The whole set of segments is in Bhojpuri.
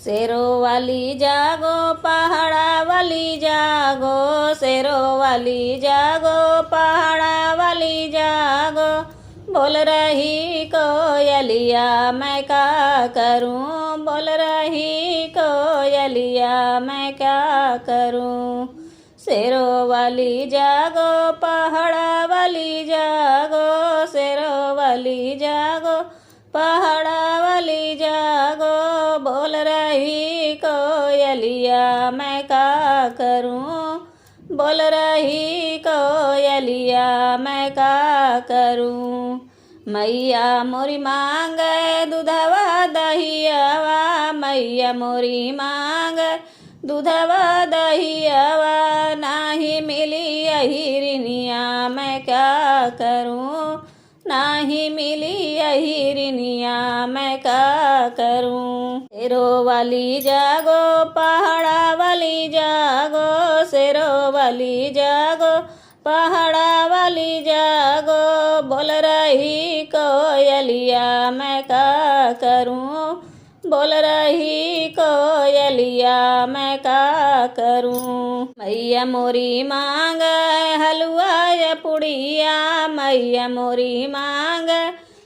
शेरों वाली जागो पहाड़ा वाली जागो, शेरों वाली जागो पहाड़ा वाली जागो। बोल रही कोयलिया मैं क्या करूं, बोल रही कोयलिया मैं क्या करूं। शेरों वाली जागो पहाड़ा वाली जागो, शेरों वाली जागो पहाड़ा वाली जागो। बोल रही कोयलिया मैं क्या करूं, बोल रही कोयलिया मैं क्या करूं। मैया मोरी मांगे दूधवा दहियावा, मैया मोरी मांगे दूधवा दहियावा। नाही मिली अहिरनिया मैं क्या करूं, नाही मिली अहिरनिया मैं क्या करूं। शेरों वाली जागो पहाड़ा वाली जागो, शेरों वाली जागो पहाड़ा वाली जागो। बोल रही कोयलिया मैं क्या करूं, बोल रही कोयलिया मैं क्या करूं। मैया मोरी मांगे हलवा या पुड़िया, मैया मोरी मांगे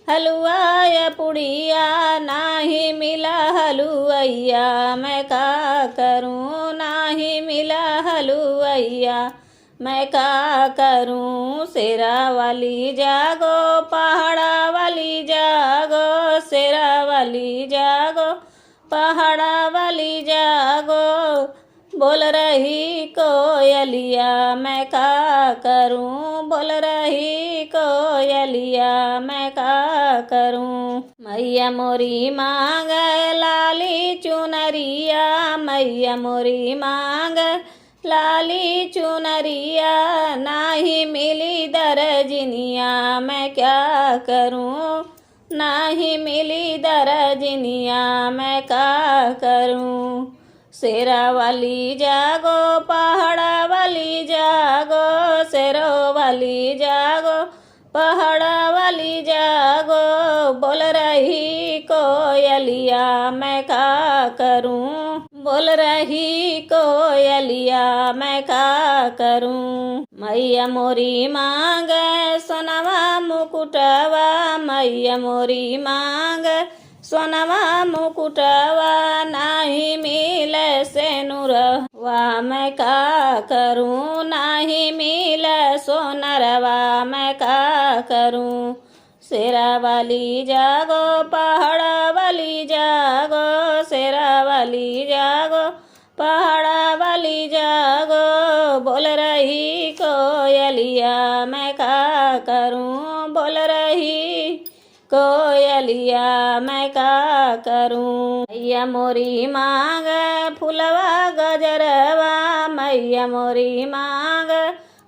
हलवा या पुड़िया। नाही मिला हलुवैया मैं क्या करूं, नाही मिला हलुवैया मैं क्या करूं। शेरा वाली जागो पहाड़ा वाली जागो, शेरा वाली जागो पहाड़ा वाली जागो। बोल रही कोयलिया मैं क्या करूं, बोल रही कोयलिया मैं क्या करूं। मैया मोरी मांगे लाली चुनरिया, मैया मोरी मांगे लाली चुनरिया। नाही मिली दरजनिया मैं क्या करूं, नाही मिली दरजनिया मैं क्या करूं। शेरा वाली जागो पहाड़ा वाली जागो, शेरों वाली जागो पहाड़ा वाली जागो। बोल रही कोयलिया मैं क्या करूं, बोल रही कोयलिया मैं क्या करूं। मैया मोरी मांगे सोनवा मुकुटवा, मैया मोरी मांगे सोनवा मुकुटवा। नाही मिले सेनुरवा मैं क्या करूं, नाही मिले सोनरवा मैं क्या करूं। शेरा वाली जागो पहाड़ा वाली जागो, शेरा वाली जागो पहाड़ा वाली जागो। बोल रही कोयलिया मैं क्या करूं, बोल रही कोयलिया मैं क्या करूं। मैया मोरी मांगे फुलवा गजरवा, मैया मोरी मांगे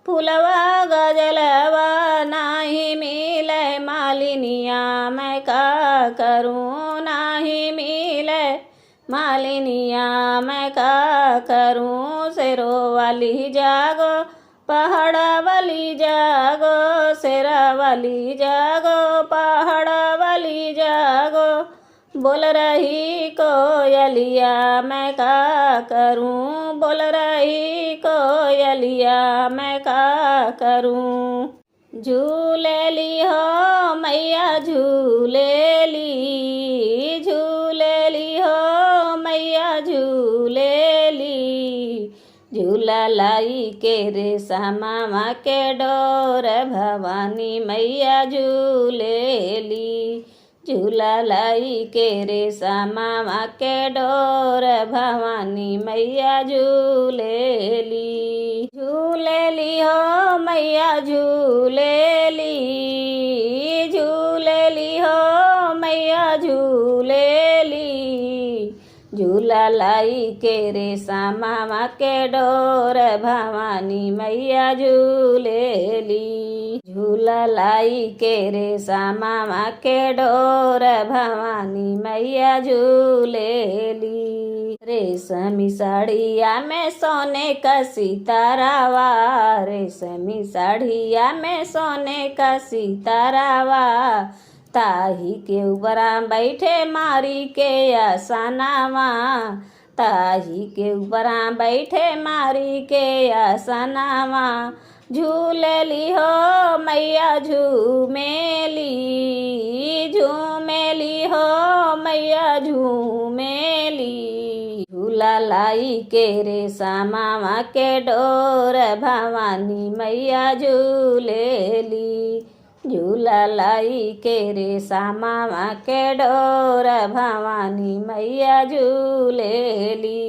फुलवा गजलवा। नाही मिले मालिनिया मैं क्या करूं, नाही मिले मालिनिया मैं क्या करूं। शेरों वाली जागो पहाड़ा वाली जागो, शेरा वाली जागो पहाड़ा वाली जागो। बोल रही कोयलिया मैं क्या करूं, बोल रही कोयलिया मैं क्या करूं। झूले ली हो मैया झूले ली, झूले ली हो मैया झूले ली। झूला लाई के रे सामा के डोर, भवानी मैया झूले ली। झूला लाई के रे सामा के डोर, भवानी मैया झूले ली। झूले ली हो मैया झूले ली, झूले ली हो मैया झूले ली। झूला लाई के रे सामा के डोर, भवानी मैया झूले ली। झूला लाई के रे सामा के डोर, भवानी मैया झूले ली। रेशमी साड़िया में सोने का सितारावा, रेशमी साड़िया में सोने का सितारावा। ताही के ऊपरा बैठे मारी के आसनावा, ताही के ऊपरा बैठे मारी के आसनावा। झूलेली हो मैया झूमेली, झूमेली हो मैया झूमेली। झूला लाई के रे सामावा के डोर भवानी मैया झूलेली। झूला लाई के रे सामावा के डोर भवानी मैया झूलेली।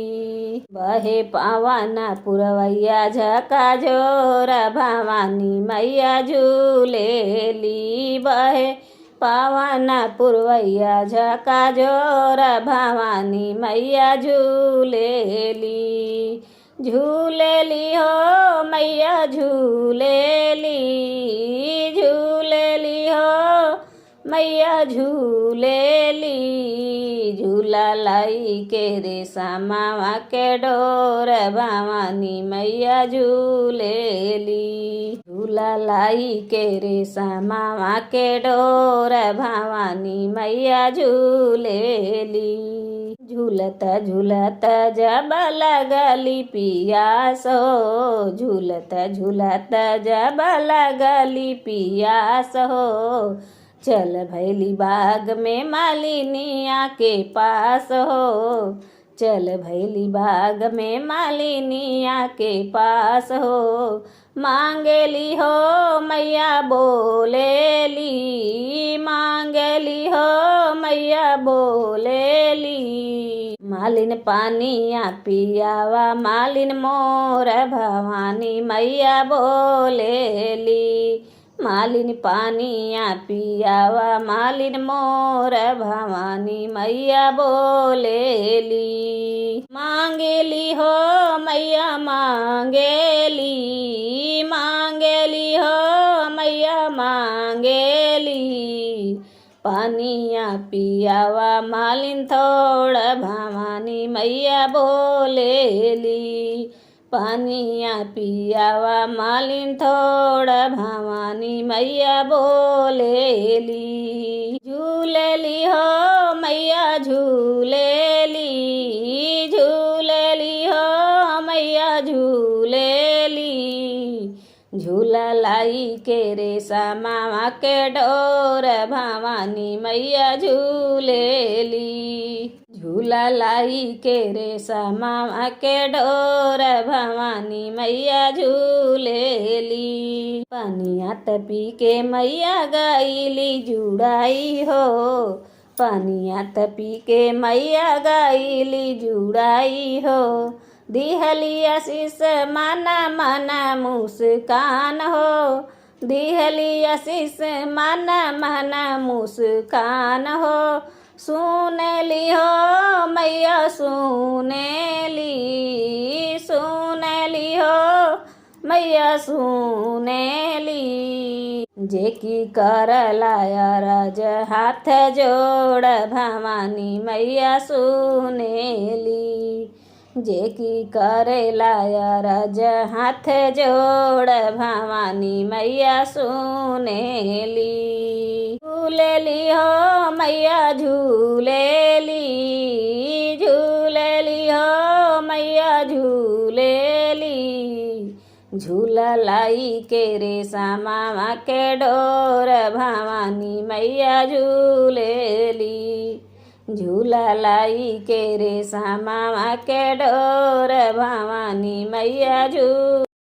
बहे पवन पुरवैया झका झोर भवानी मैया झूलेली। बहे पवन पुरवैया झका झोर भवानी मैया झूलेली। झूलेली हो मैया झूलेली, झूलेली हो मैया झूलेली। झूला लाई के रे सामावा के डोर भवानी मैया झूलेली। झूला लाई के रे सामावा के डोर भवानी मैया झूलेली। झूलत झूलत जब लगली पियास हो, झूलत झूलत जब लगली पियास हो। चल भैली बाग में मालिनिया के पास हो, चल भैली बाग में मालिनिया के पास हो। मांगेली हो मैया बोलेली, मांगेली हो मैया बोलेली। मालिन पानिया पियावा मालिन मोर भवानी मैया बोलेली। मालिन पानिया पियावा मालिन मोर भवानी मैया बोलेली। मांगेली हो मैया मांगेली, मांगेली हो मैया मांगेली। पानिया पियावा मालिन थोड़ भवानी मैया बोलेली। पानिया पियावा मालिन थोड़ भवानी मैया बोलेली। झूलेली हो मैया झूलेली, झूलेली हो मैया झूलेली। झूला लाई के रे सामावा के डोर भवानी मैया झूलेली। झूला लाई के रे सामावा के डोर भवानी मैया झूलेली। पानिया तपी के मैया गाइली जुड़ाई हो, पानिया तपी के मैया गाइली जुड़ाई हो। दिहली आशीष माना माना मुस्कान हो, दिहली आशीष माना माना मुस्कान हो। सुनेली हो मैया सुनेली, सुनेली हो मैया सुनेली। जेकी कर लाया राज हाथ जोड़ भवानी मैया सुनेली। जेकी करे लाया राज हाथ जोड़ भवानी मैया सुनेली। झूलेली हो मैया झूलेली, झूलेली हो मैया झूलेली। झूला लाई के रे सामावा के डोर भवानी मैया झूलेली। झूला लाई के रे सामावा के डोर भवानी मैया झूलेली।